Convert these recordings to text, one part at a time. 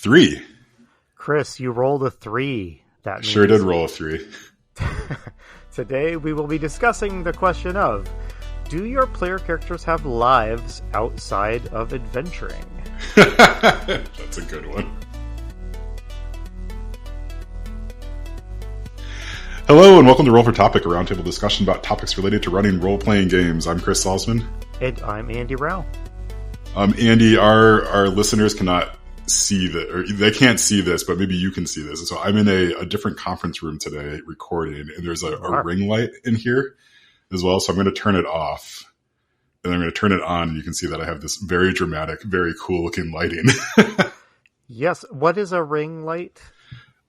3. Chris, you rolled a 3. That means Sure did roll a 3. Today we will be discussing the question of, do your player characters have lives outside of adventuring? That's a good one. Hello and welcome to Roll for Topic, a roundtable discussion about topics related to running role-playing games. I'm Chris Salzman. And I'm Andy Rao. Andy, our listeners cannot see that, or they can't see this, but maybe you can see this. So I'm in a different conference room today recording, and there's a ring light in here as well. So I'm going to turn it off, and I'm going to turn it on, and you can see that I have this very dramatic, very cool looking lighting. Yes. What is a ring light?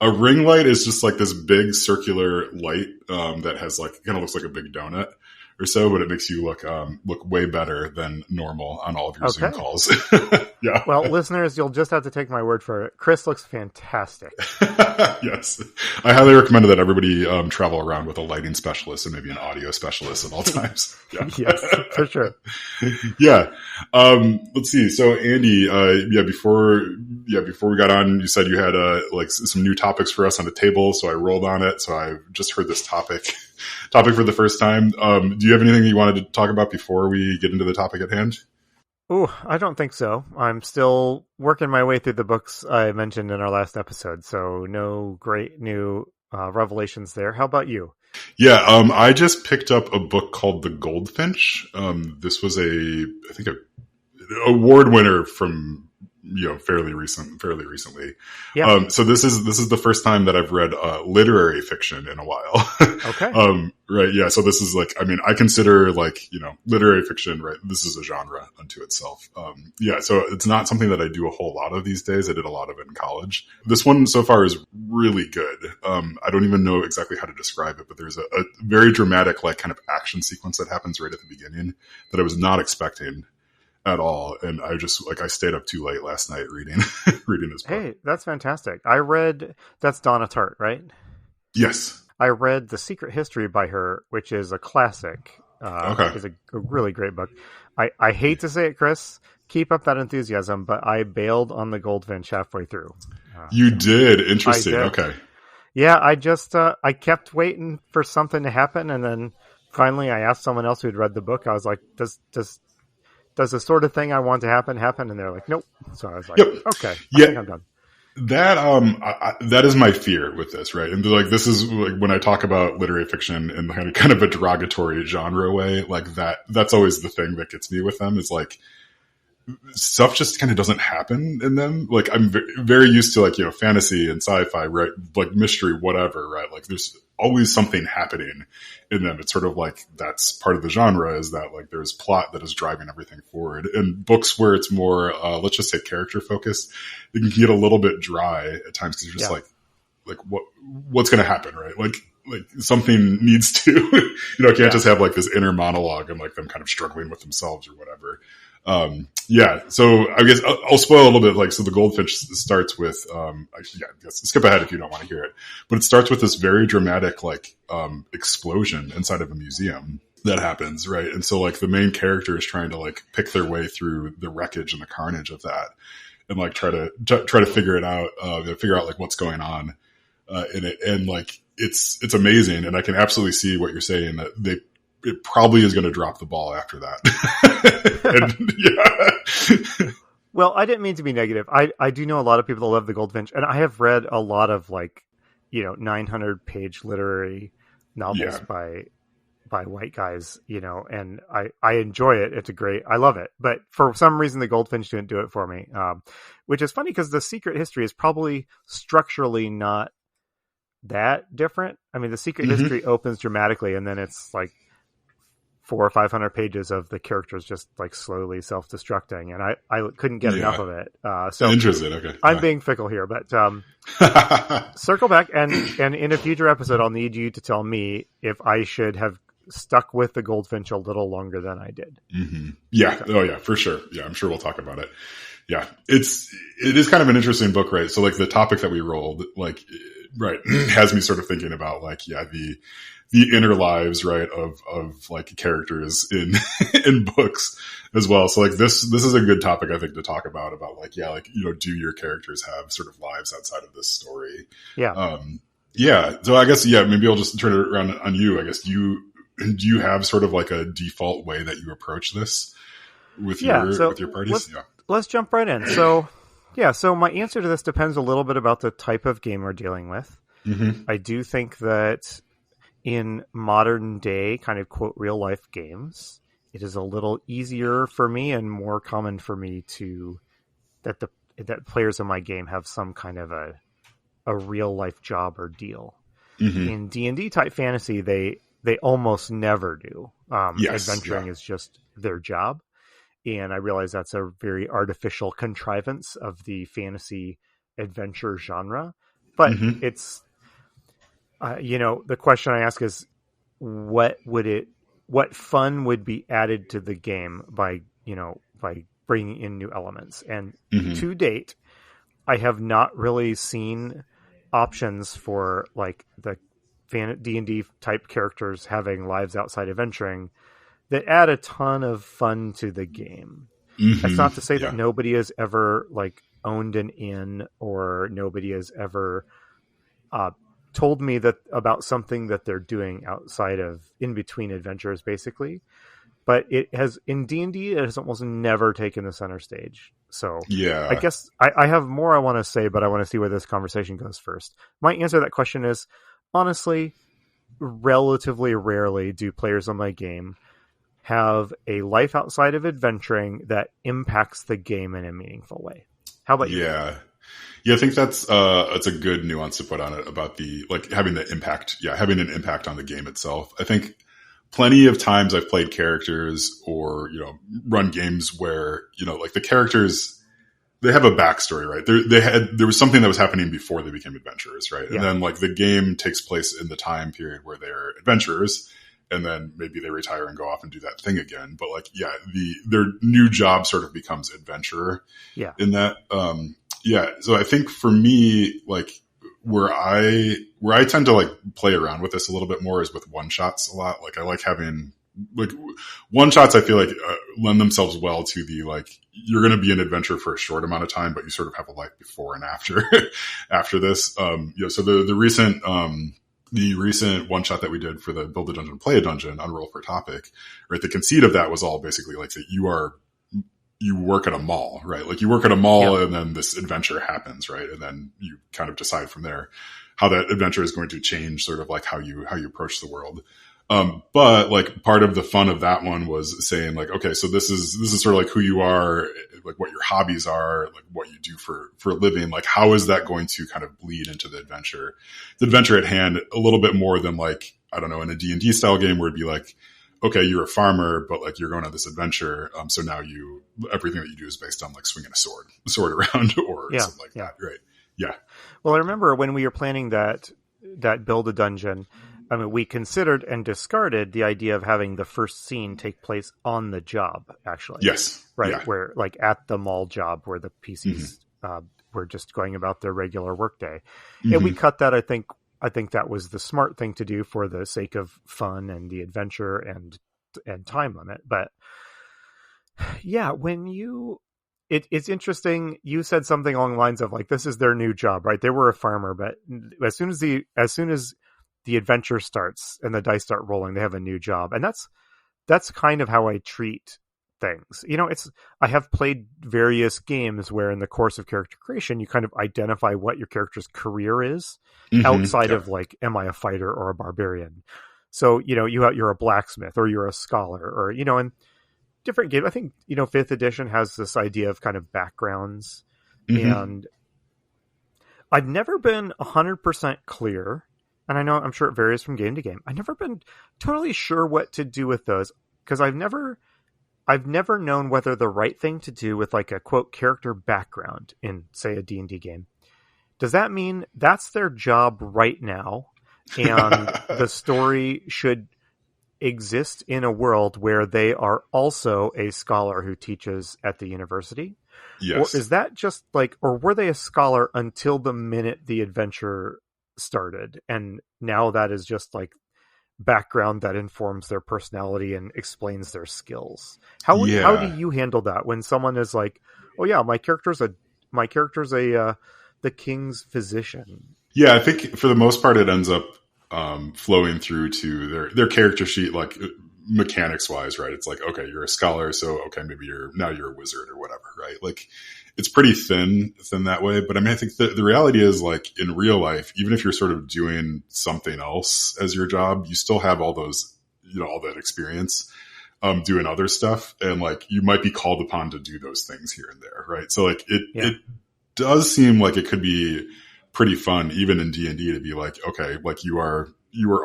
A ring light is just like this big circular light that has like, kind of looks like a big donut or so, but it makes you look way better than normal on all of your Zoom calls. Yeah. Well, listeners, you'll just have to take my word for it. Chris looks fantastic. Yes. I highly recommend that everybody travel around with a lighting specialist and maybe an audio specialist at all times. Yeah. Yes, for sure. Yeah. Let's see. So Andy, before we got on, you said you had like some new topics for us on the table. So I rolled on it. So I just heard this topic for the first time. Do you have anything you wanted to talk about before we get into the topic at hand? Oh, I don't think so. I'm still working my way through the books I mentioned in our last episode, so no great new revelations there. How about you? Yeah, I just picked up a book called The Goldfinch. This was I think, an award winner from fairly recently. Yeah. So this is the first time that I've read literary fiction in a while. Okay. Right. Yeah. So this is like, I mean, I consider like, literary fiction, right? This is a genre unto itself. Yeah. So it's not something that I do a whole lot of these days. I did a lot of it in college. This one so far is really good. I don't even know exactly how to describe it, but there's a very dramatic, like kind of action sequence that happens right at the beginning that I was not expecting at all, and I stayed up too late last night reading this book. Hey, that's fantastic. That's Donna Tartt, right? Yes. I read The Secret History by her, which is a classic. Okay. It's a really great book. I hate to say it, Chris. Keep up that enthusiasm, but I bailed on The Goldfinch halfway through. You did? Interesting. I did. Okay. Yeah, I just I kept waiting for something to happen, and then finally I asked someone else who had read the book. I was like, does the sort of thing I want to happen? And they're like, nope. So I was like, Yep. Okay, yeah. I think I'm done. That is my fear with this, right? And like, this is like when I talk about literary fiction in kind of a derogatory genre way, like that's always the thing that gets me with them is like, stuff just kind of doesn't happen in them. Like I'm very used to like, fantasy and sci-fi, right? Like mystery, whatever, right? Like there's always something happening in them. It's sort of like that's part of the genre is that like there's plot that is driving everything forward. And books where it's more, let's just say character focused, it can get a little bit dry at times because you're just like what's going to happen, right? Like something needs to, can't just have like this inner monologue and like them kind of struggling with themselves or whatever. Yeah. So I guess I'll spoil a little bit. Like, so The Goldfinch starts with, I guess skip ahead if you don't want to hear it, but it starts with this very dramatic, like, explosion inside of a museum that happens. Right. And so like the main character is trying to like pick their way through the wreckage and the carnage of that and like try to figure it out, figure out like what's going on, in it. And like, it's amazing. And I can absolutely see what you're saying that it probably is going to drop the ball after that. And, yeah. Well, I didn't mean to be negative. I do know a lot of people that love The Goldfinch, and I have read a lot of 900-page literary novels by white guys, and I enjoy it. It's I love it. But for some reason, The Goldfinch didn't do it for me, which is funny because The Secret History is probably structurally not that different. I mean, The Secret History opens dramatically, and then it's like 400 or 500 pages of the characters just like slowly self-destructing, and I couldn't get enough of it. So interesting. Okay, I'm being fickle here, but circle back and in a future episode, I'll need you to tell me if I should have stuck with The Goldfinch a little longer than I did. Mm-hmm. Yeah. Okay. Oh yeah, for sure. Yeah, I'm sure we'll talk about it. Yeah, it is kind of an interesting book, right? So like the topic that we rolled, like, right, has me sort of thinking about like, the inner lives, right, of like characters in in books as well. So like this is a good topic, I think, to talk about like, yeah, like, you know, do your characters have sort of lives outside of this story? Yeah. Yeah. So I guess, yeah, maybe I'll just turn it around on you. I guess do you have sort of like a default way that you approach this with your parties? Let's jump right in. So yeah, so my answer to this depends a little bit about the type of game we're dealing with. Mm-hmm. I do think that in modern day kind of quote real life games, it is a little easier for me and more common for me that players in my game have some kind of a real life job or deal. Mm-hmm. In D&D type fantasy, they almost never do. Adventuring is just their job. And I realize that's a very artificial contrivance of the fantasy adventure genre. But it's, the question I ask is, what fun would be added to the game by bringing in new elements? And to date, I have not really seen options for like the D&D type characters having lives outside adventuring that add a ton of fun to the game. That's not to say that nobody has ever like owned an inn, or nobody has ever told me that about something that they're doing outside of in between adventures, basically. But it has in D&D, it has almost never taken the center stage. So yeah, I guess I have more I want to say, but I want to see where this conversation goes first. My answer to that question is, honestly, relatively rarely do players on my game have a life outside of adventuring that impacts the game in a meaningful way. How about you? Yeah, I think that's a good nuance to put on it about the like having the impact. Yeah, having an impact on the game itself. I think plenty of times I've played characters or, you know, run games where, you know, like the characters, they have a backstory, right? There was something that was happening before they became adventurers, right? Yeah. And then like the game takes place in the time period where they're adventurers, and then maybe they retire and go off and do that thing again. But like, yeah, their new job sort of becomes adventurer. Yeah. In that, So I think for me, like where I tend to like play around with this a little bit more is with one shots a lot. Like I like having like one shots. I feel like lend themselves well to the like you're going to be an adventurer for a short amount of time, but you sort of have a life before and after after this. So the recent one shot that we did for the Build a Dungeon, Play a Dungeon on Roll for Topic, right? The conceit of that was all basically like that you work at a mall, right? Like you work at a mall and then this adventure happens, right? And then you kind of decide from there how that adventure is going to change sort of like how you approach the world. But like part of the fun of that one was saying like, okay, so this is sort of like who you are, like what your hobbies are, like what you do for a living. Like how is that going to kind of bleed into the adventure at hand a little bit more than like, I don't know, in a D&D style game where it'd be like, okay, you're a farmer, but like you're going on this adventure. So now everything that you do is based on like swinging a sword around or something like that. Right. Yeah. Well, I remember when we were planning that Build a Dungeon, I mean, we considered and discarded the idea of having the first scene take place on the job, actually. Yes. Right. Yeah. Where like at the mall job where the PCs were just going about their regular workday. And we cut that, I think that was the smart thing to do for the sake of fun and the adventure and time limit. But yeah, it's interesting. You said something along the lines of like, this is their new job, right? They were a farmer, but as soon as the adventure starts and the dice start rolling, they have a new job. And that's kind of how I treat things. You know, I have played various games where in the course of character creation, you kind of identify what your character's career is outside of like, am I a fighter or a barbarian? So, you know, you're a blacksmith or you're a scholar or, you know, and different games. I think, you know, 5th edition has this idea of kind of backgrounds, and I've never been 100% clear. And I know, I'm sure it varies from game to game. I've never been totally sure what to do with those because I've never known whether the right thing to do with like a quote character background in say a D&D game. Does that mean that's their job right now and the story should exist in a world where they are also a scholar who teaches at the university? Yes. Or is that just like, or were they a scholar until the minute the adventure started and now that is just like background that informs their personality and explains their skills. How do you handle that when someone is like, oh yeah, my character's a the king's physician? Yeah, I think for the most part it ends up flowing through to their character sheet, like mechanics wise, right? It's like, okay, you're a scholar, so okay, maybe you're a wizard or whatever, right? Like it's pretty thin that way. But I mean, I think the reality is, like, in real life, even if you're sort of doing something else as your job, you still have all those, all that experience doing other stuff. And like, you might be called upon to do those things here and there, right? So like it does seem like it could be pretty fun, even in D&D, to be like, okay, like you are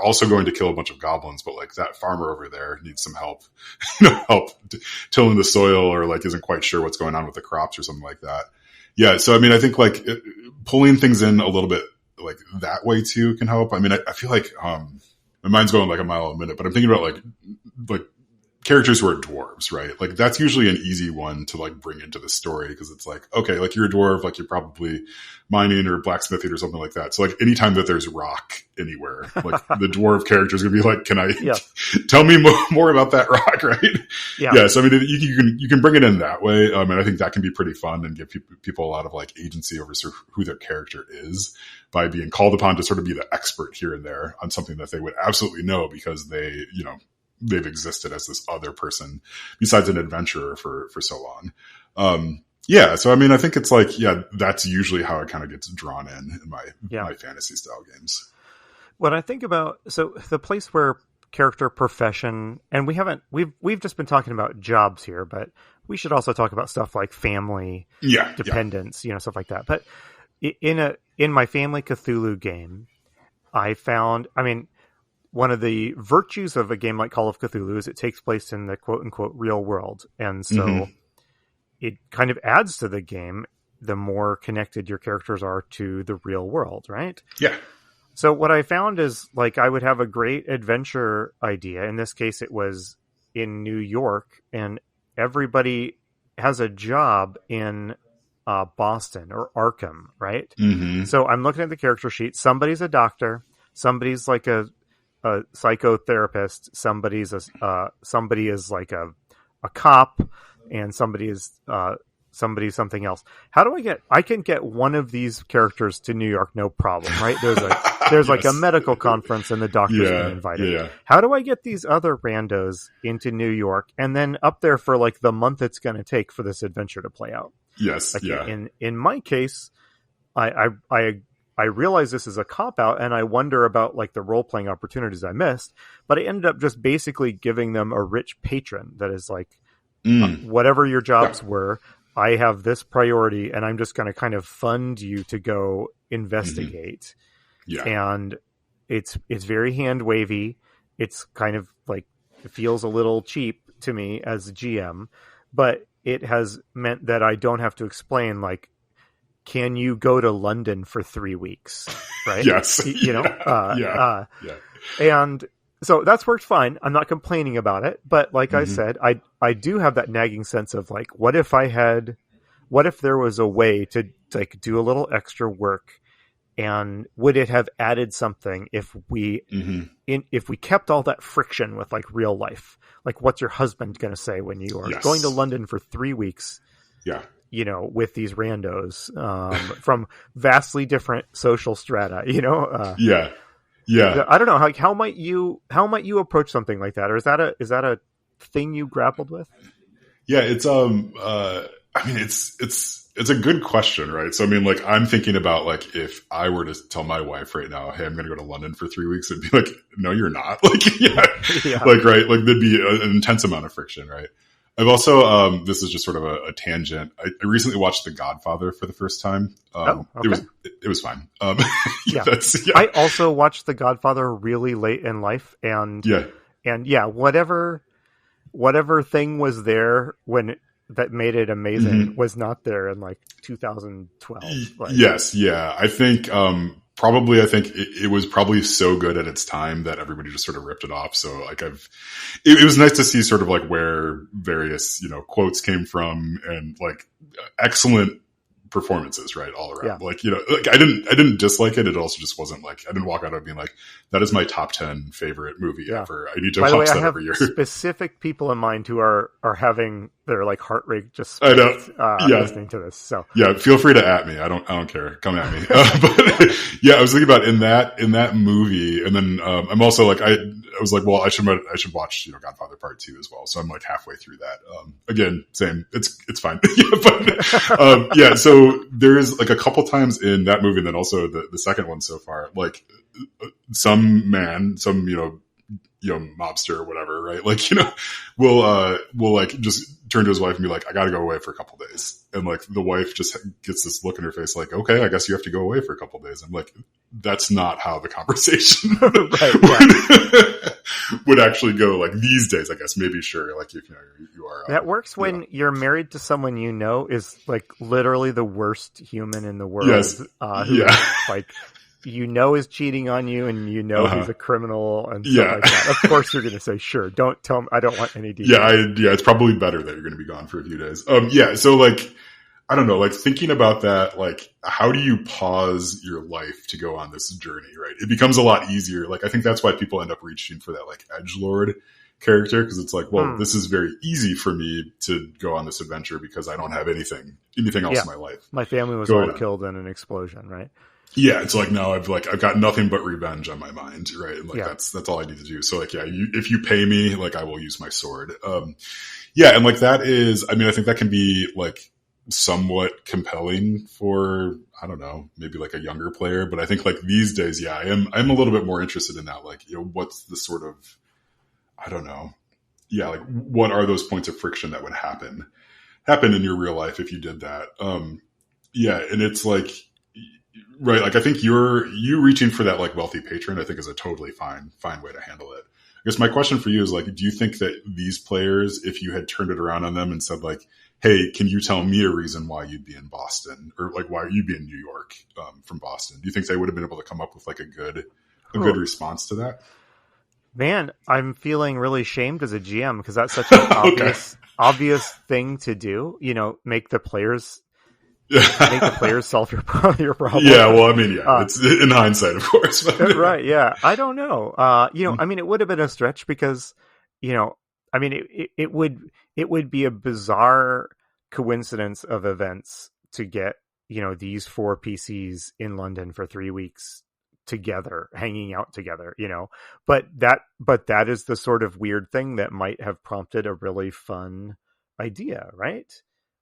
also going to kill a bunch of goblins, but like that farmer over there needs some help, help tilling the soil, or like isn't quite sure what's going on with the crops or something like that. Yeah. So, I mean, I think like pulling things in a little bit like that way too can help. I mean, I feel like, my mind's going like a mile a minute, but I'm thinking about like characters who are dwarves, right? Like that's usually an easy one to like bring into the story, because it's like, okay, like you're a dwarf, like you're probably mining or blacksmithing or something like that. So like anytime that there's rock anywhere, like the dwarf character is gonna be like, can I tell me more about that rock, right? Yeah. So I mean, you can bring it in that way, and I think that can be pretty fun and give people a lot of like agency over sort of who their character is, by being called upon to sort of be the expert here and there on something that they would absolutely know because they've existed as this other person besides an adventurer for so long. So I mean, I think it's like, that's usually how it kind of gets drawn in my fantasy style games. When I think about, so the place where character, profession, and we've just been talking about jobs here, but we should also talk about stuff like family, dependence, stuff like that. But in my Family Cthulhu game, I found, I mean, one of the virtues of a game like Call of Cthulhu is it takes place in the quote unquote real world. And so it kind of adds to the game the more connected your characters are to the real world, right? Yeah. So what I found is, like, I would have a great adventure idea. In this case, it was in New York, and everybody has a job in Boston or Arkham, right? Mm-hmm. So I'm looking at the character sheet. Somebody's a doctor. Somebody's like a psychotherapist, somebody is like a cop, and somebody is something else. How do I can get one of these characters to New York, no problem, right? There's like a medical conference and the doctor's been invited. Yeah. How do I get these other randos into New York and then up there for like the month it's going to take for this adventure to play out? Yes. Like in my case, I realize this is a cop-out, and I wonder about like the role-playing opportunities I missed, but I ended up just basically giving them a rich patron that is like, whatever your jobs were, I have this priority, and I'm just going to kind of fund you to go investigate. Yeah. And it's very hand-wavy. It's kind of like, it feels a little cheap to me as a GM, but it has meant that I don't have to explain, like, can you go to London for 3 weeks? Right. Yes. And so that's worked fine. I'm not complaining about it, but like I said, I do have that nagging sense of like, what if there was a way to like do a little extra work, and would it have added something if we kept all that friction with like real life? Like, what's your husband going to say when you are going to London for 3 weeks? Yeah. With these randos from vastly different social strata, Yeah. I don't know. Like, how might you approach something like that? Or is that a thing you grappled with? Yeah, it's I mean, it's a good question, right? So I mean, like, I'm thinking about like, if I were to tell my wife right now, hey, I'm going to go to London for 3 weeks, it'd be like, no, you're not. Like, like, right, like there'd be an intense amount of friction, right? I've also, this is just sort of a tangent. I recently watched The Godfather for the first time. Okay. It was fine. I also watched The Godfather really late in life, and whatever thing was there that made it amazing was not there in like 2012. Like, yes. Yeah. I think it was probably so good at its time that everybody just sort of ripped it off. So like it was nice to see sort of like where various, quotes came from, and like excellent performances, right, all around. Yeah. Like, like I didn't dislike it. It also just wasn't like, I didn't walk out of being like, that is my top 10 favorite movie ever. I need to watch that every year. I have specific people in mind who are having their like heart rate just spiked, listening to this. So yeah, feel free to at me. I don't care. Come at me. But yeah, I was thinking about in that movie, and then I'm also like, I was like, well, I should watch Godfather Part 2 as well. So I'm like halfway through that. Again, same. It's fine. Yeah, but so there's like a couple times in that movie, and then also the second one so far, like some mobster or whatever, right? Like, will like just turn to his wife and be like, I gotta go away for a couple days. And like the wife just gets this look in her face like, okay, I guess you have to go away for a couple days. I'm like, that's not how the conversation would actually go. Like these days, I guess, maybe sure. Like, if you are. That works when you're married to someone is like literally the worst human in the world. Yes. Who like, is cheating on you, and he's a criminal and stuff like that. Of course, you're going to say, "Sure, don't tell me. I don't want any details." Yeah, it's probably better that you're going to be gone for a few days. So like, I don't know, like thinking about that, like, how do you pause your life to go on this journey? Right, it becomes a lot easier. Like, I think that's why people end up reaching for that like edgelord character, because it's like, well, this is very easy for me to go on this adventure because I don't have anything else in my life. My family was all killed in an explosion, right? Yeah, it's like, now I've got nothing but revenge on my mind, right? And like that's all I need to do. So like, if you pay me, like I will use my sword. And like that is, I mean, I think that can be like somewhat compelling for, I don't know, maybe like a younger player, but I think like these days, I'm a little bit more interested in that. Like, what's the sort of, I don't know. Yeah, like what are those points of friction that would happen in your real life if you did that? And it's like, right, like I think you reaching for that like wealthy patron, I think is a totally fine way to handle it. I guess my question for you is like, do you think that these players, if you had turned it around on them and said like, hey, can you tell me a reason why you'd be in Boston, or like why you'd be in New York from Boston? Do you think they would have been able to come up with like a good response to that? Man, I'm feeling really shamed as a GM because that's such an obvious thing to do. Make the players solve your problem. Yeah, well, I mean, it's in hindsight, of course. Right, yeah. I don't know. I mean, it would have been a stretch because, I mean, it would be a bizarre coincidence of events to get, these 4 PCs in London for 3 weeks together, hanging out together, but that is the sort of weird thing that might have prompted a really fun idea, right?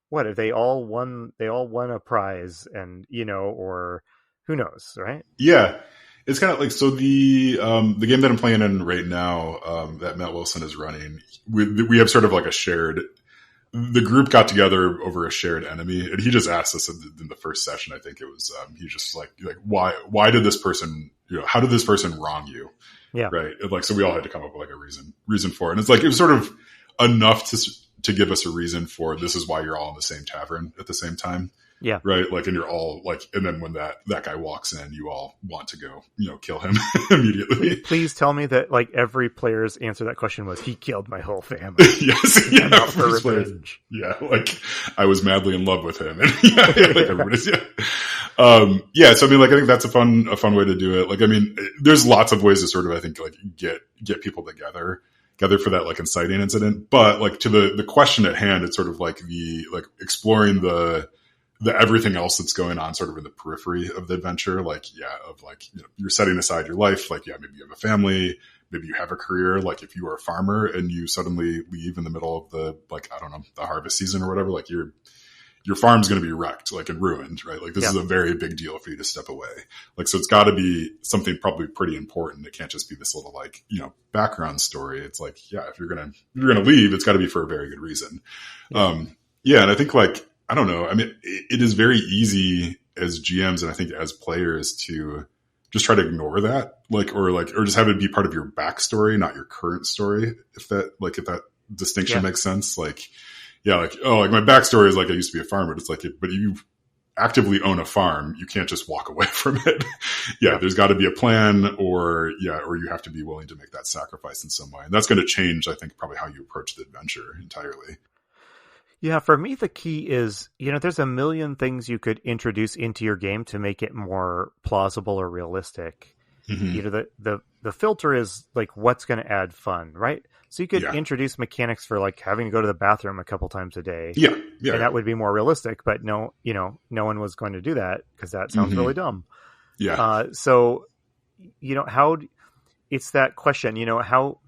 What if they all won a prize, and or who knows, right? Yeah, it's kind of like, so the game that I'm playing in right now, that Matt Wilson is running, we have sort of like the group got together over a shared enemy, and he just asked us in the first session, I think it was, he just like why did this person, how did this person wrong you? Yeah. Right. And like, so we all had to come up with like a reason for it. And it's like, it was sort of enough to give us a reason for, this is why you're all in the same tavern at the same time. Yeah. Right. Like, and you're all like, and then when that guy walks in, you all want to go, kill him immediately. Please tell me that like every player's answer to that question was, he killed my whole family. Yes. Yeah. Out for revenge. Yeah. Like I was madly in love with him. And like everybody's, So I mean, like, I think that's a fun way to do it. Like, I mean, there's lots of ways to sort of, I think, like get people together for that like inciting incident. But like to the question at hand, it's sort of like exploring the everything else that's going on sort of in the periphery of the adventure. Like, you're setting aside your life. Like, maybe you have a family, maybe you have a career. Like if you are a farmer and you suddenly leave in the middle of the, like, I don't know, the harvest season or whatever, like your farm's going to be wrecked, like, and ruined, right? Like this is a very big deal for you to step away. Like, so it's got to be something probably pretty important. It can't just be this little like, background story. It's like, if you're going to leave, it's got to be for a very good reason. And I think like, I don't know. I mean, it is very easy as GMs and I think as players to just try to ignore that, or just have it be part of your backstory, not your current story. If that distinction makes sense. Like, like my backstory is like, I used to be a farmer. It's like, but you actively own a farm. You can't just walk away from it. There's got to be a plan, or you have to be willing to make that sacrifice in some way. And that's going to change, I think, probably how you approach the adventure entirely. Yeah, for me, the key is, there's a million things you could introduce into your game to make it more plausible or realistic. Mm-hmm. The filter is like what's going to add fun, right? So you could Yeah. introduce mechanics for like having to go to the bathroom a couple times a day, Yeah. Yeah. and Yeah. that would be more realistic. But no, no one was going to do that because that sounds Mm-hmm. really dumb. Yeah. So how it's that question, how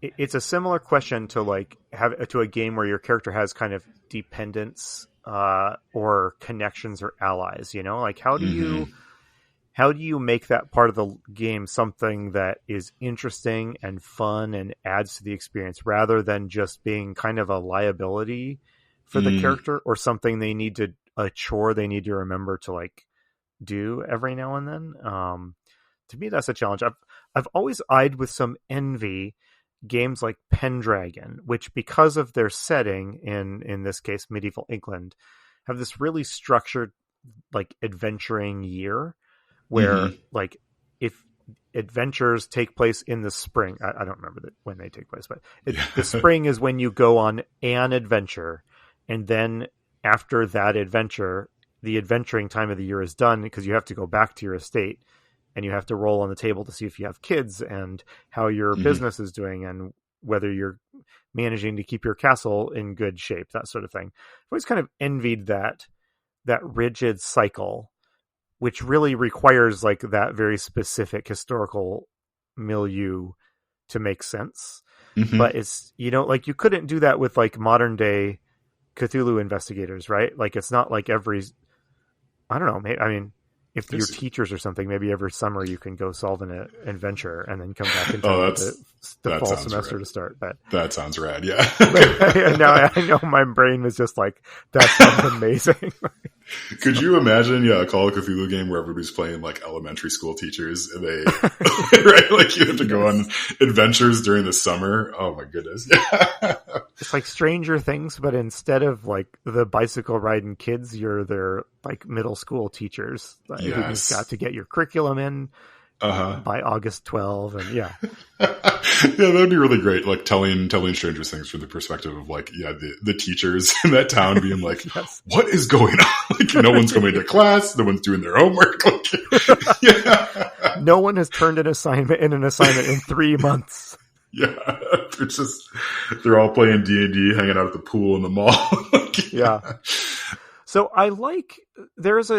it's a similar question to like have to a game where your character has kind of dependence or connections or allies. Like Mm-hmm. how do you make that part of the game something that is interesting and fun and adds to the experience rather than just being kind of a liability for the Mm. character or something a chore they need to remember to like do every now and then. To me, that's a challenge. I've always eyed with some envy games like Pendragon, which because of their setting in this case medieval England, have this really structured like adventuring year where Mm-hmm. like if adventures take place in the spring, I don't remember when they take place, but Yeah. the spring is when you go on an adventure, and then after that adventure, the adventuring time of the year is done because you have to go back to your estate and you have to roll on the table to see if you have kids and how your Mm-hmm. business is doing and whether you're managing to keep your castle in good shape, that sort of thing. I've always kind of envied that rigid cycle, which really requires like that very specific historical milieu to make sense. Mm-hmm. But it's, like you couldn't do that with like modern day Cthulhu investigators, right? Like it's not like I don't know, I mean, if you're It's, teachers or something, maybe every summer you can go solve an adventure and then come back in time oh, for that's the that fall sounds semester right. to start. But That sounds rad. Yeah. now I know my brain was just like, that sounds amazing. Could you imagine, a Call of Cthulhu game where everybody's playing like elementary school teachers and they, right? Like you have to go on Yes. adventures during the summer. Oh my goodness. Yeah. It's like Stranger Things, but instead of like the bicycle riding kids, you're their like middle school teachers who you've got Yes. to get your curriculum in Uh-huh. by August 12. And yeah, Yeah, that'd be really great. Like telling Stranger Things from the perspective of like, the teachers in that town being like, yes. what is going on? Like, no one's going to class. No one's doing their homework. Like, yeah. No one has turned an assignment in 3 months. Yeah. They're all playing D&D, hanging out at the pool in the mall. Like, Yeah. So I like, there is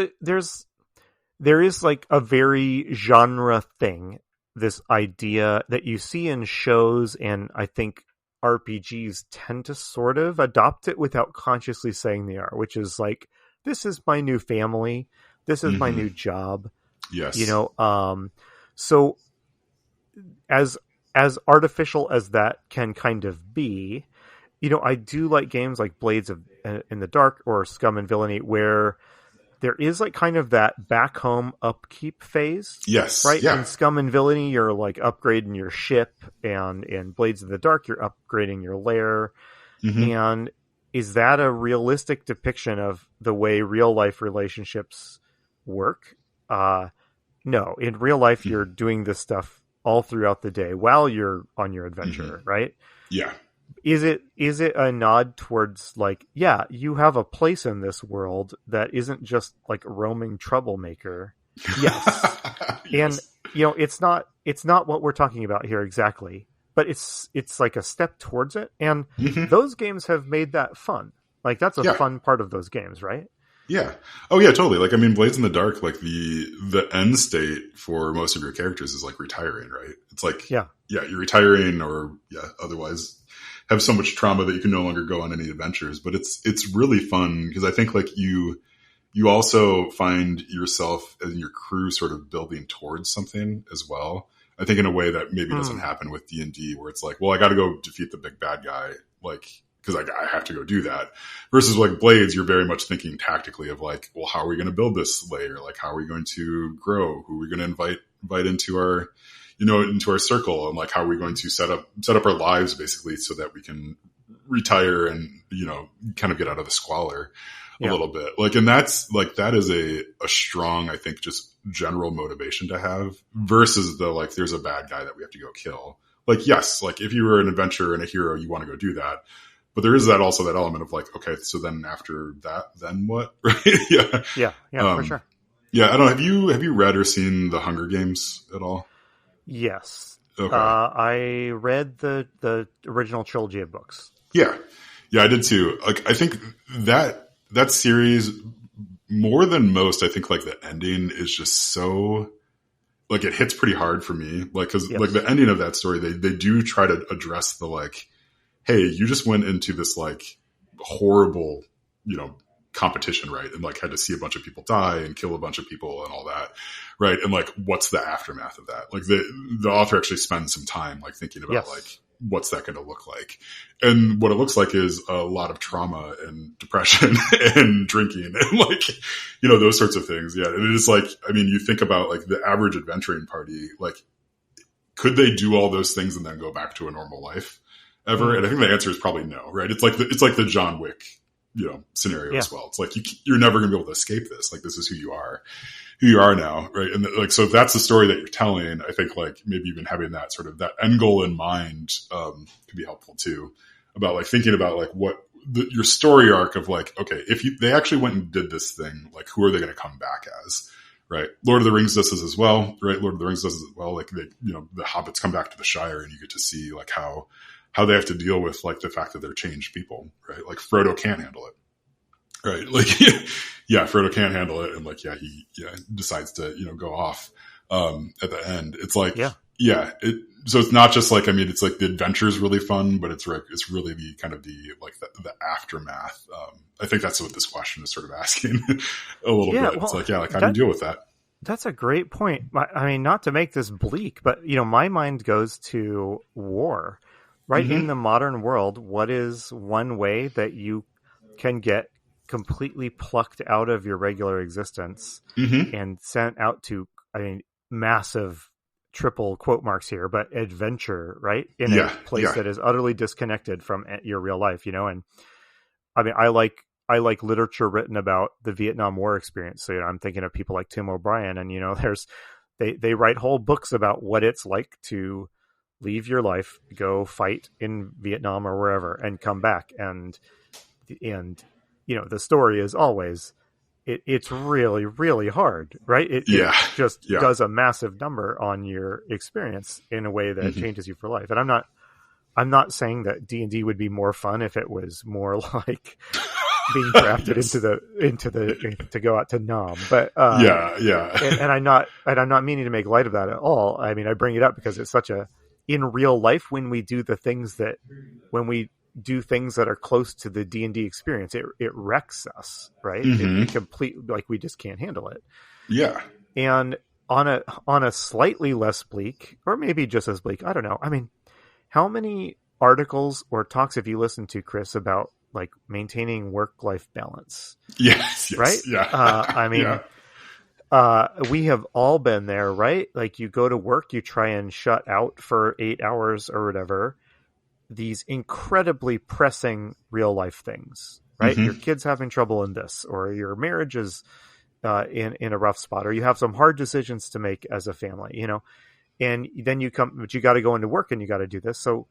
like a very genre thing, this idea that you see in shows, and I think RPGs tend to sort of adopt it without consciously saying they are, which is like, this is my new family, this is my new job, Yes. so as artificial as that can kind of be, I do like games like Blades of in the Dark or Scum and Villainy where there is like kind of that back home upkeep phase. Yes. Right? Yeah. In Scum and Villainy, you're like upgrading your ship, and in Blades of the Dark, you're upgrading your lair. Mm-hmm. And is that a realistic depiction of the way real life relationships work? No. In real life, you're doing this stuff all throughout the day while you're on your adventure, right? Yeah. Is it a nod towards like, yeah, you have a place in this world that isn't just like a roaming troublemaker? Yes. Yes. And it's not what we're talking about here exactly, but it's like a step towards it. And those games have made that fun. Like that's a fun part of those games, right? Yeah. Oh yeah, totally. Like, I mean, Blades in the Dark, like the end state for most of your characters is like retiring, right? It's like, you're retiring or otherwise have so much trauma that you can no longer go on any adventures. But it's really fun because I think like you also find yourself and your crew sort of building towards something as well. I think in a way that maybe doesn't happen with D&D where it's like, well, I got to go defeat the big bad guy. Like, because I have to go do that. Versus like Blades, you're very much thinking tactically of like, well, how are we going to build this layer? Like, how are we going to grow? Who are we going to invite into our, into our circle? And like, how are we going to set up our lives basically so that we can retire and, kind of get out of the squalor a little bit. Like, and that's like, that is a strong, I think, just general motivation to have versus the, like, there's a bad guy that we have to go kill. Like, yes, like if you were an adventurer and a hero, you want to go do that. but there is that also that element of like, okay, so then after that, then what? Right? Yeah, for sure. Yeah, I don't know. Have you read or seen the Hunger Games at all? Yes. Okay. I read the original trilogy of books. Yeah. Yeah, I did too. Like, I think that series, more than most, I think like the ending is just so, like, it hits pretty hard for me. Like, cause Yes. like the ending of that story, they do try to address the like, hey, you just went into this like horrible, competition, right? And like had to see a bunch of people die and kill a bunch of people and all that. Right. And like, what's the aftermath of that? Like the author actually spends some time like thinking about like, what's that going to look like? And what it looks like is a lot of trauma and depression and drinking and like, those sorts of things. Yeah. And it is like, I mean, you think about like the average adventuring party, like, could they do all those things and then go back to a normal life ever? And I think the answer is probably no, right? It's like the John Wick, scenario as well. It's like, you're never going to be able to escape this. Like, this is who you are now. Right. And like, so if that's the story that you're telling, I think like maybe even having that sort of that end goal in mind, could be helpful too, about like thinking about like what your story arc of like, okay, if they actually went and did this thing, like who are they going to come back as? Right. Lord of the Rings does this as well. Right. Lord of the Rings does this as well. Like they, the hobbits come back to the Shire and you get to see like how they have to deal with like the fact that they're changed people, right? Like Frodo can't handle it, right? Like, yeah, Frodo can't handle it. And like, yeah, he decides to, go off, at the end. It's like, so it's not just like, I mean, it's like the adventure is really fun, but it's really the kind of the, like the aftermath. I think that's what this question is sort of asking a little bit. Well, it's like, yeah, like how do you deal with that? That's a great point. I mean, not to make this bleak, but my mind goes to war. Right. In the modern world, what is one way that you can get completely plucked out of your regular existence and sent out to, I mean, massive triple quote marks here, but adventure, right? In a place that is utterly disconnected from your real life, and I mean, I like literature written about the Vietnam War experience. So, I'm thinking of people like Tim O'Brien and, they write whole books about what it's like to leave your life, go fight in Vietnam or wherever, and come back. And the story is always, it's really, really hard, right? It just does a massive number on your experience in a way that changes you for life. And I'm not saying that D&D would be more fun if it was more like being drafted into the to go out to Nam, but and I'm not meaning to make light of that at all. I mean, I bring it up because it's such a, in real life, when we do things that are close to the D&D experience, it wrecks us, right? It complete, like we just can't handle it. Yeah. And on a slightly less bleak, or maybe just as bleak, I don't know. I mean, how many articles or talks have you listened to, Chris, about like maintaining work-life balance? Yes. Right? Yeah. I mean, we have all been there, right? Like you go to work, you try and shut out for 8 hours or whatever, these incredibly pressing real life things, right? Your kid's having trouble in this, or your marriage is in a rough spot, or you have some hard decisions to make as a family, and then but you got to go into work and you got to do this. So,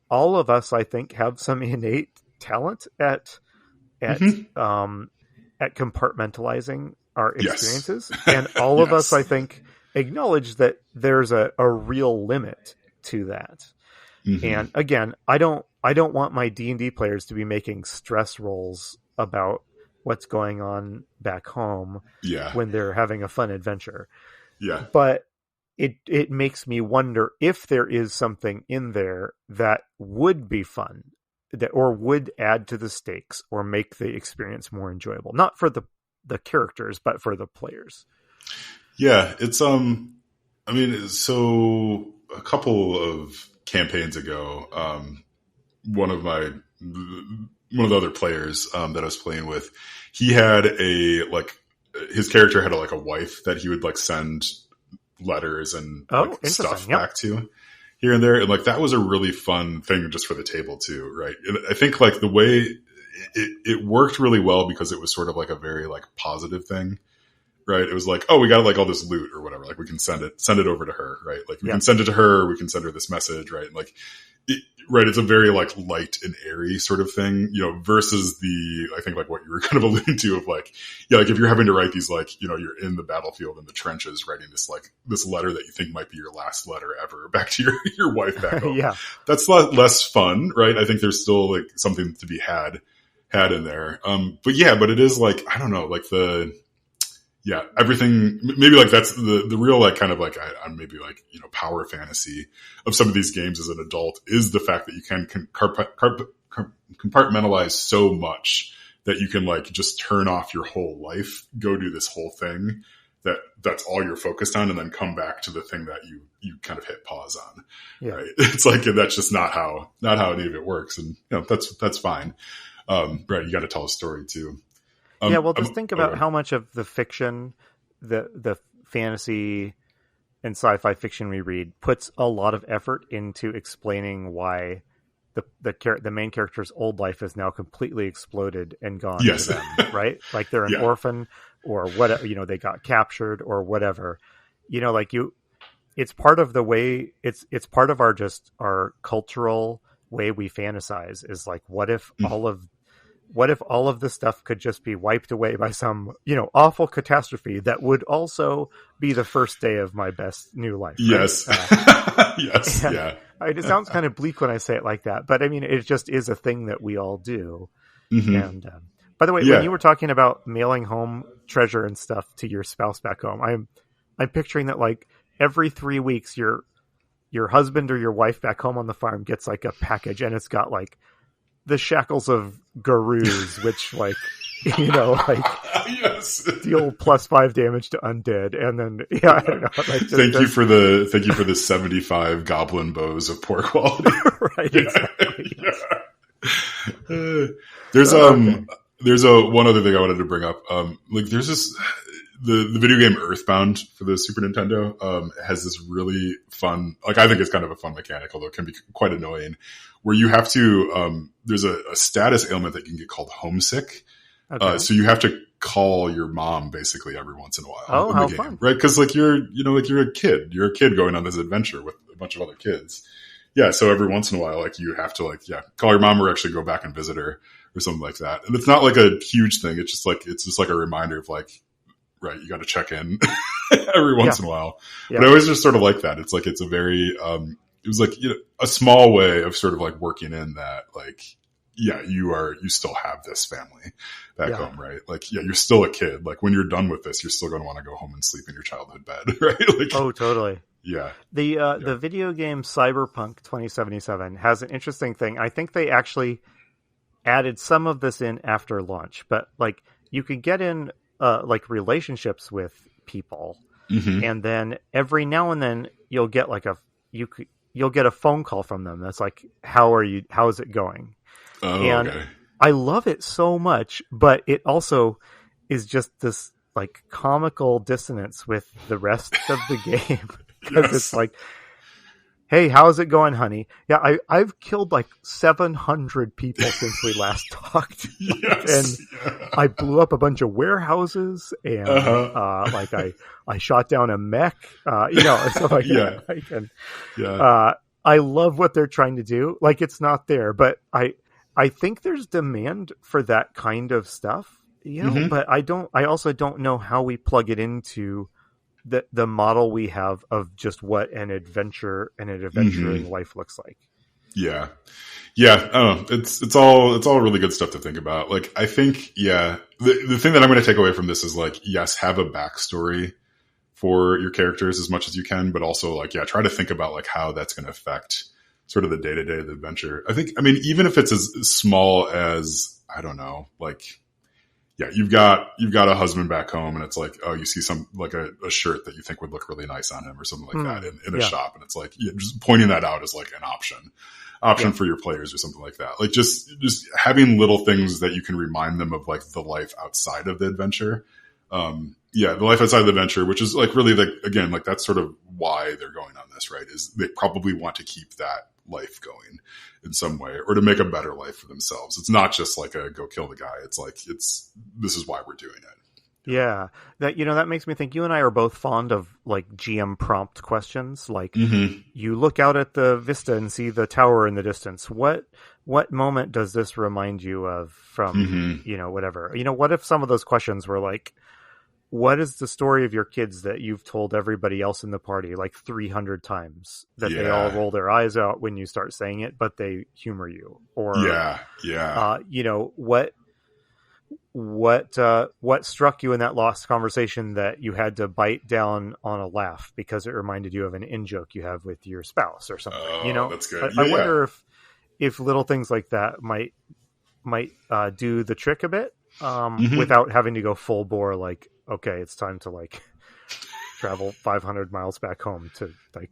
all of us, I think, have some innate talent at compartmentalizing our experiences. And all of us, I think, acknowledge that there's a real limit to that. And again, I don't want my D&D players to be making stress rolls about what's going on back home when they're having a fun adventure. Yeah. But it makes me wonder if there is something in there that would be fun, or would add to the stakes or make the experience more enjoyable. Not for the characters, but for the players. Yeah, it's I mean, so a couple of campaigns ago, one of the other players that I was playing with, he had his character had a wife that he would like send letters and stuff back to here and there, and like that was a really fun thing just for the table too, right? And I think like the way it worked really well because it was sort of like a very like positive thing, right? It was like, oh, we got like all this loot or whatever, like we can send it over to her, right? Like we can send it to her, we can send her this message, right? And like right, it's a very like light and airy sort of thing, you know, versus the, I think like what you were kind of alluding to of like, yeah, like if you're having to write these, like, you know, you're in the battlefield in the trenches writing this, like this letter that you think might be your last letter ever back to your wife back home. Yeah. That's less fun, right? I think there's still like something to be had in there. But yeah, but it is like, I don't know, like everything, maybe like that's the real like kind of like I'm maybe like, you know, power fantasy of some of these games as an adult is the fact that you can compartmentalize so much that you can like just turn off your whole life, go do this whole thing that's all you're focused on, and then come back to the thing that you kind of hit pause on. Yeah. Right? It's like that's just not how any of it works, and you know that's fine. Right? You got to tell a story too. Yeah, well, just think about how much of the fiction, the fantasy and sci-fi fiction we read puts a lot of effort into explaining why the main character's old life is now completely exploded and gone to them, right? Like they're an orphan or whatever, you know, they got captured or whatever. You know, like it's part of the way it's part of our cultural way we fantasize is like, what if all of this stuff could just be wiped away by some, you know, awful catastrophe that would also be the first day of my best new life? Right? Yes. Yes. Yeah. It sounds kind of bleak when I say it like that, but I mean, it just is a thing that we all do. Mm-hmm. And by the way, when you were talking about mailing home treasure and stuff to your spouse back home, I'm picturing that like every 3 weeks, your husband or your wife back home on the farm gets like a package, and it's got like the shackles of Garus, which like, you know, like deal +5 damage to undead. And then, I don't know. Like thank you for the 75 goblin bows of poor quality. Right. Exactly. There's one other thing I wanted to bring up. Like there's this, the video game Earthbound for the Super Nintendo, has this really fun, like I think it's kind of a fun mechanic, although it can be quite annoying, where you have to, there's a status ailment that can get called homesick. Okay. So you have to call your mom basically every once in a while. Oh, how game, fun. Right? Cause like you're a kid going on this adventure with a bunch of other kids. Yeah. So every once in a while, like you have to like, call your mom or actually go back and visit her or something like that. And it's not like a huge thing. It's just like a reminder of like, right, you got to check in every once in a while. Yeah. But I always just sort of like that. It's like, it's a very, it was like, you know, a small way of sort of like working in that, like, you still have this family back home, right? Like, you're still a kid. Like when you're done with this, you're still going to want to go home and sleep in your childhood bed, right? Like, oh, totally. Yeah. The video game Cyberpunk 2077 has an interesting thing. I think they actually added some of this in after launch, but like you could get in like relationships with people, and then every now and then you'll get like you'll get a phone call from them that's like, how is it going? Oh, and okay. I love it so much, but it also is just this like comical dissonance with the rest of the game, because it's like, hey, how's it going, honey? Yeah, I've killed like 700 people since we last talked. And I blew up a bunch of warehouses, and like I shot down a mech, you know, and stuff like that. Like, and, I love what they're trying to do. Like, it's not there, but I think there's demand for that kind of stuff, you know, but I also don't know how we plug it into the model we have of just what an adventuring life looks like. Yeah. Yeah. Oh, it's all really good stuff to think about. Like, I think, the thing that I'm going to take away from this is like, yes, have a backstory for your characters as much as you can, but also like, try to think about like how that's going to affect sort of the day-to-day of the adventure. I mean, even if it's as small as, I don't know, like, you've got a husband back home, and it's like, oh, you see some like a shirt that you think would look really nice on him or something like that in a shop. And it's like, just pointing that out as like an option for your players or something like that. Like just having little things that you can remind them of like the life outside of the adventure. The life outside of the adventure, which is like really like, again, like that's sort of why they're going on this, right? Is they probably want to keep that life going in some way, or to make a better life for themselves. It's not just like a go kill the guy. It's like, this is why we're doing it. Yeah, that makes me think. You and I are both fond of like GM prompt questions. Like, you look out at the vista and see the tower in the distance. What moment does this remind you of from whatever? What if some of those questions were like, what is the story of your kids that you've told everybody else in the party like 300 times that they all roll their eyes out when you start saying it, but they humor you? Or what struck you in that lost conversation that you had to bite down on a laugh because it reminded you of an in-joke you have with your spouse or something? That's good. I wonder if little things like that might do the trick a bit without having to go full bore. Like, okay, it's time to like travel 500 miles back home to like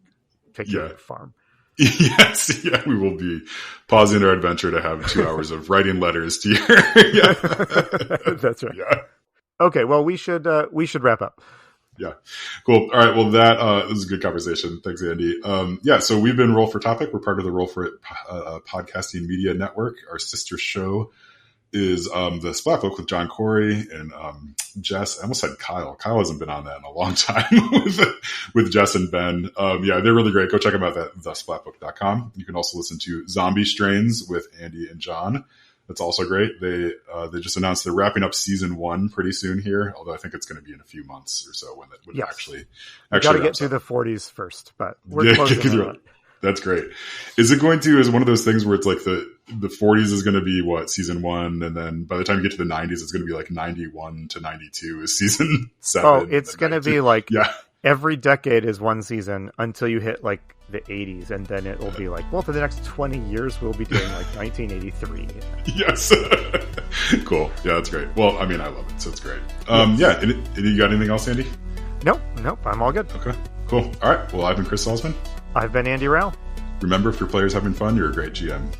take care of your farm. Yes, we will be pausing our adventure to have 2 hours of writing letters to your. That's right. Yeah. Okay, well, we should wrap up. Yeah, cool. All right, well, that was a good conversation. Thanks, Andy. So we've been Roll for Topic. We're part of the Roll for It podcasting media network. Our sister show is the Splat Book with John Corey and Jess. I almost said Kyle. Kyle hasn't been on that in a long time with Jess and Ben. They're really great. Go check them out at thesplatbook.com. You can also listen to Zombie Strains with Andy and John. That's also great. They just announced they're wrapping up season 1 pretty soon here, although I think it's going to be in a few months or so when it actually got to get through the 40s first, but we're closing on that. That's great. Is it going to, is one of those things where it's like the 40s is going to be season 1, and then by the time you get to the 90s, it's going to be like 91 to 92 is season 7. Oh, it's going to be like every decade is one season until you hit like the 80s, and then it will be like, well, for the next 20 years, we'll be doing like 1983. Yes. Cool. Yeah, that's great. Well, I mean, I love it, so it's great. You got anything else, Andy? Nope. I'm all good. Okay, cool. All right. Well, I've been Chris Salzman. I've been Andy Rao. Remember, if your player's having fun, you're a great GM.